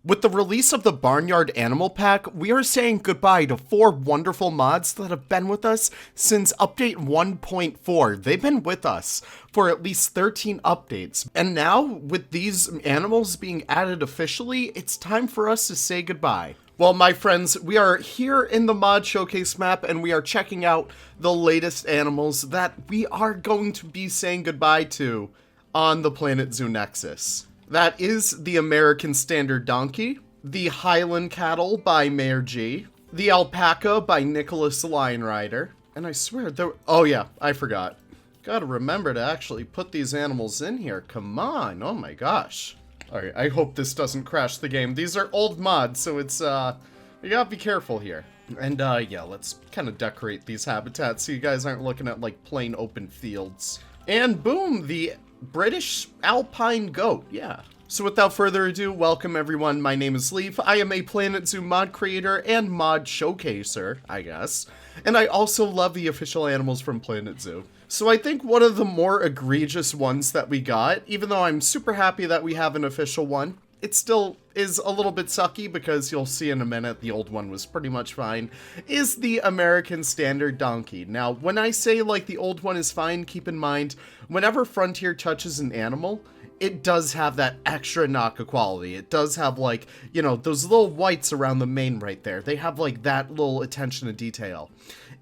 With the release of the Barnyard Animal Pack, we are saying goodbye to 4 wonderful mods that have been with us since update 1.4. They've been with us for at least 13 updates. And now, with these animals being added officially, it's time for us to say goodbye. Well, my friends, we are here in the mod showcase map and we are checking out the latest animals that we are going to be saying goodbye to on the Planet Zoo Nexus. That is the American Standard Donkey, the Highland Cattle by Mayor G, the Alpaca by Nicholas Lionrider, and I swear there— oh yeah, I forgot. Gotta remember to actually put these animals in here, come on, oh my gosh. Alright, I hope this doesn't crash the game. These are old mods, so it's, you gotta be careful here. And, yeah, let's kind of decorate these habitats so you guys aren't looking at, like, plain open fields. And boom, the British Alpine Goat, yeah. So without further ado, welcome everyone, my name is Leaf, I am a Planet Zoo mod creator and mod showcaser, I guess. And I also love the official animals from Planet Zoo. So I think one of the more egregious ones that we got, even though I'm super happy that we have an official one, it still is a little bit sucky because you'll see in a minute the old one was pretty much fine, is the American Standard Donkey. Now, when I say like the old one is fine, keep in mind, whenever Frontier touches an animal, it does have that extra knock of quality. It does have like, you know, those little whites around the mane right there. They have like that little attention to detail.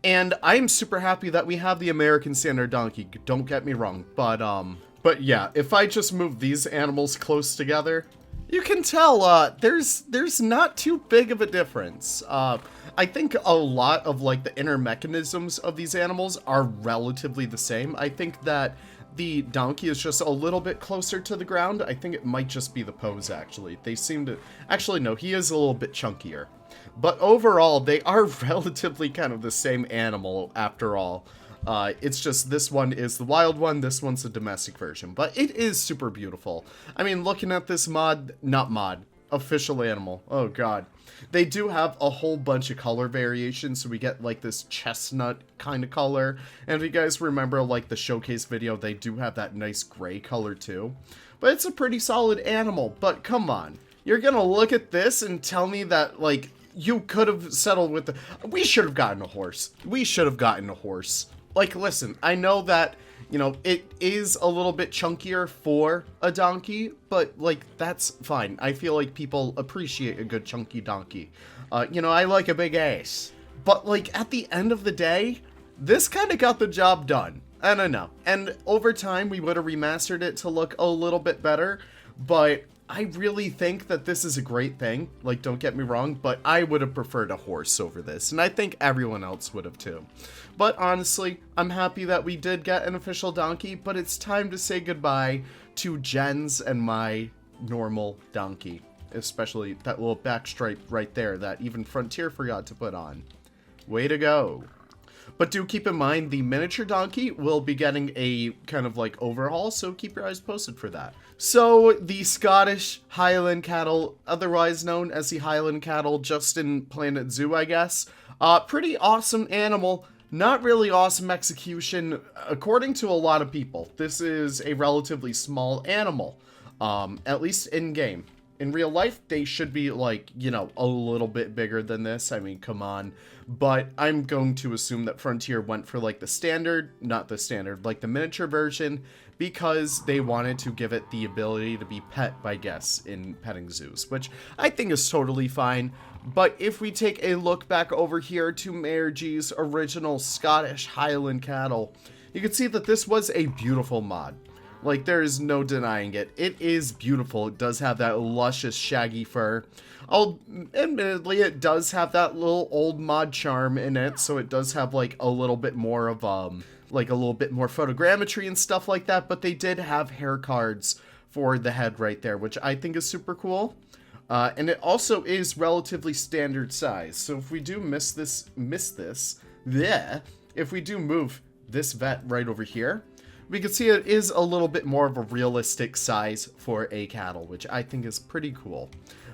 And I'm super happy that we have the American Standard Donkey, don't get me wrong. But yeah, if I just move these animals close together, you can tell, there's not too big of a difference. I think a lot of, like, the inner mechanisms of these animals are relatively the same. I think that the donkey is just a little bit closer to the ground. I think it might just be the pose, actually. They seem to— actually, no, he is a little bit chunkier. But overall, they are relatively kind of the same animal, after all. It's just this one is the wild one, this one's the domestic version. But it is super beautiful. I mean, looking at this official animal. Oh god. They do have a whole bunch of color variations, so we get like this chestnut kind of color. And if you guys remember like the showcase video, they do have that nice gray color too. But it's a pretty solid animal, but come on. You're gonna look at this and tell me that like you could have settled with the— we should have gotten a horse. We should have gotten a horse. Like, listen, I know that, you know, it is a little bit chunkier for a donkey, but, like, that's fine. I feel like people appreciate a good chunky donkey. You know, I like a big ass. But, like, at the end of the day, this kind of got the job done. I don't know. And over time, we would have remastered it to look a little bit better, but I really think that this is a great thing. Like, don't get me wrong, but I would have preferred a horse over this, and I think everyone else would have too. But honestly, I'm happy that we did get an official donkey, but it's time to say goodbye to Jen's and my normal donkey. Especially that little back stripe right there that even Frontier forgot to put on. Way to go. But do keep in mind, the miniature donkey will be getting a kind of like overhaul, so keep your eyes posted for that. So, the Scottish Highland Cattle, otherwise known as the Highland Cattle just in Planet Zoo, I guess. Pretty awesome animal. Not really awesome execution, according to a lot of people. This is a relatively small animal, at least in-game. In real life, they should be, like, you know, a little bit bigger than this. I mean, come on. But I'm going to assume that Frontier went for, like, the standard, not the standard, like the miniature version, because they wanted to give it the ability to be pet by guests in petting zoos, which I think is totally fine. But if we take a look back over here to Mayor G's original Scottish Highland Cattle, you can see that this was a beautiful mod. Like, there is no denying it. It is beautiful. It does have that luscious, shaggy fur. Admittedly, it does have that little old mod charm in it, so it does have, like, a little bit more of, like, a little bit more photogrammetry and stuff like that, but they did have hair cards for the head right there, which I think is super cool. And it also is relatively standard size, so if we do if we do move this vet right over here, we can see it is a little bit more of a realistic size for a cattle, which I think is pretty cool.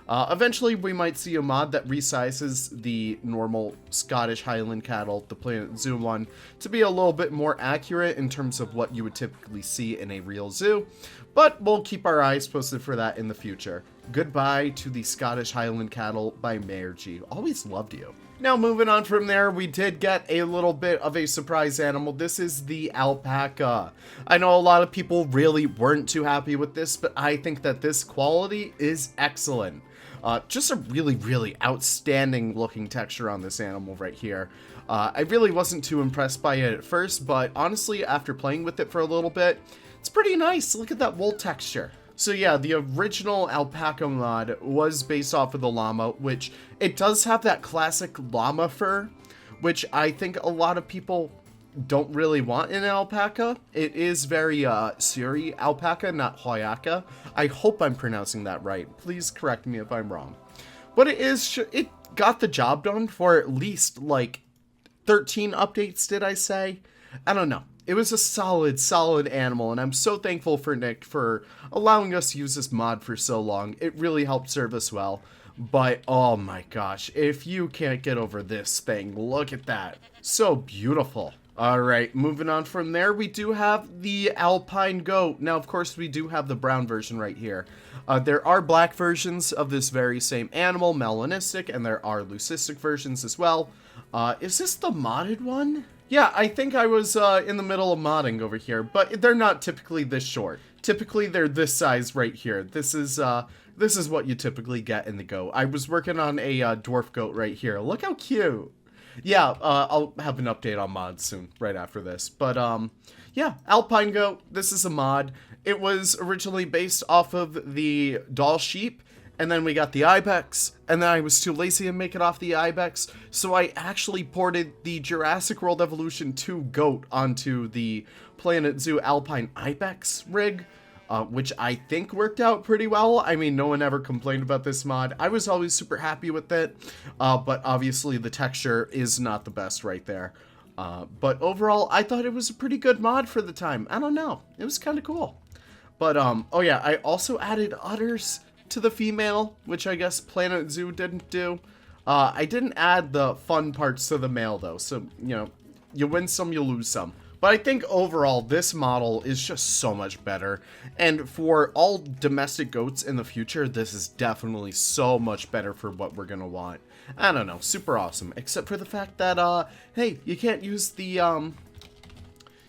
Eventually, we might see a mod that resizes the normal Scottish Highland Cattle, the Planet Zoo one, to be a little bit more accurate in terms of what you would typically see in a real zoo. But we'll keep our eyes posted for that in the future. Goodbye to the Scottish Highland Cattle by Mayor G. Always loved you. Now, moving on from there, we did get a little bit of a surprise animal. This is the alpaca. I know a lot of people really weren't too happy with this, but I think that this quality is excellent. Just a really, really outstanding looking texture on this animal right here. I really wasn't too impressed by it at first, but honestly, after playing with it for a little bit, it's pretty nice. Look at that wool texture. So yeah, the original alpaca mod was based off of the llama, which it does have that classic llama fur, which I think a lot of people don't really want in an alpaca. It is very Suri alpaca, not Hoyaka. I hope I'm pronouncing that right. Please correct me if I'm wrong. But it got the job done for at least like 13 updates, did I say? I don't know. It was a solid animal, and I'm so thankful for Nick for allowing us to use this mod for so long. It really helped serve us well. But, oh my gosh, if you can't get over this thing, look at that. So beautiful. Alright, moving on from there, we do have the alpine goat. Now, of course, we do have the brown version right here. There are black versions of this very same animal, melanistic, and there are leucistic versions as well. Is this the modded one? Yeah, I think I was in the middle of modding over here, but they're not typically this short. Typically, they're this size right here. This is what you typically get in the goat. I was working on a dwarf goat right here. Look how cute. Yeah, I'll have an update on mods soon, right after this. But, yeah, alpine goat, this is a mod. It was originally based off of the doll sheep, and then we got the ibex, and then I was too lazy to make it off the ibex, so I actually ported the Jurassic World Evolution 2 goat onto the Planet Zoo Alpine Ibex rig, which I think worked out pretty well. I mean, no one ever complained about this mod. I was always super happy with it, but obviously the texture is not the best right there. But overall, I thought it was a pretty good mod for the time. I don't know. It was kind of cool. But, oh yeah, I also added udders to the female, which I guess Planet Zoo didn't do. I didn't add the fun parts to the male though, so you know, you win some, you lose some. But I think overall this model is just so much better, and for all domestic goats in the future, this is definitely so much better for what we're gonna want. I don't know, super awesome, except for the fact that hey, you can't use the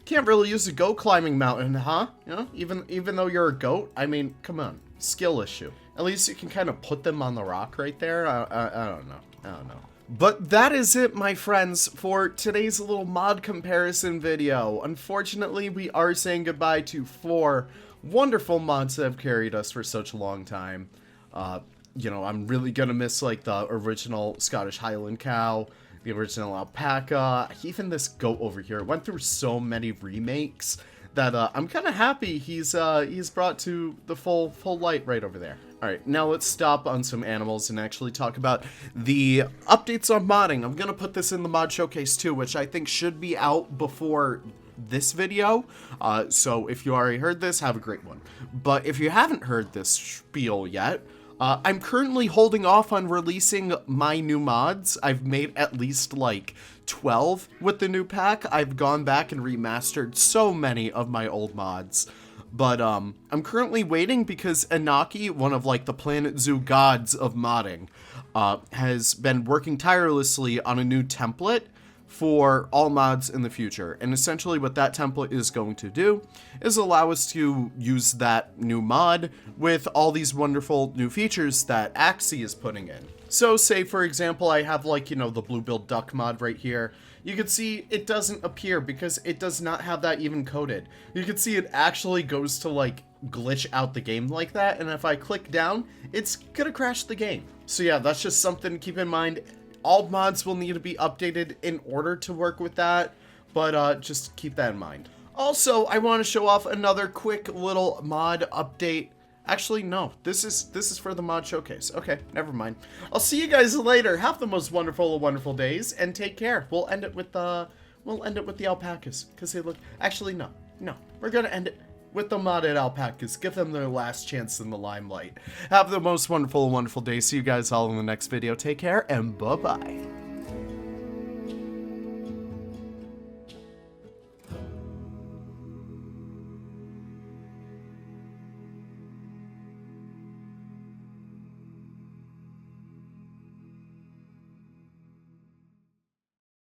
can't really use the goat climbing mountain, huh? You know, even though you're a goat, I mean, come on, skill issue. At least you can kind of put them on the rock right there. I don't know. But that is it, my friends, for today's little mod comparison video. Unfortunately, we are saying goodbye to 4 wonderful mods that have carried us for such a long time. You know, I'm really gonna miss, like, the original Scottish Highland cow, the original alpaca, even this goat over here. Went through so many remakes that I'm kind of happy he's brought to the full light right over there. Alright, now let's stop on some animals and actually talk about the updates on modding. I'm gonna put this in the mod showcase too, which I think should be out before this video. So if you already heard this, have a great one. But if you haven't heard this spiel yet, I'm currently holding off on releasing my new mods. I've made at least like 12 with the new pack. I've gone back and remastered so many of my old mods. But I'm currently waiting because Inaki, one of like the Planet Zoo gods of modding, has been working tirelessly on a new template for all mods in the future. And essentially what that template is going to do is allow us to use that new mod with all these wonderful new features that Axie is putting in. So say, for example, I have like, you know, the blue-billed duck mod right here. You can see it doesn't appear because it does not have that even coded. You can see it actually goes to like glitch out the game like that. And if I click down, it's gonna crash the game. So yeah, that's just something to keep in mind. All mods will need to be updated in order to work with that, but just keep that in mind. Also, I want to show off another quick little mod update. Actually, no, this is for the mod showcase. Okay, never mind. I'll see you guys later. Have the most wonderful of wonderful days, and take care. We'll end it with the alpacas because they look. Actually, no, we're gonna end it with the modded alpacas. Give them their last chance in the limelight. Have the most wonderful of wonderful days. See you guys all in the next video. Take care, and bye-bye.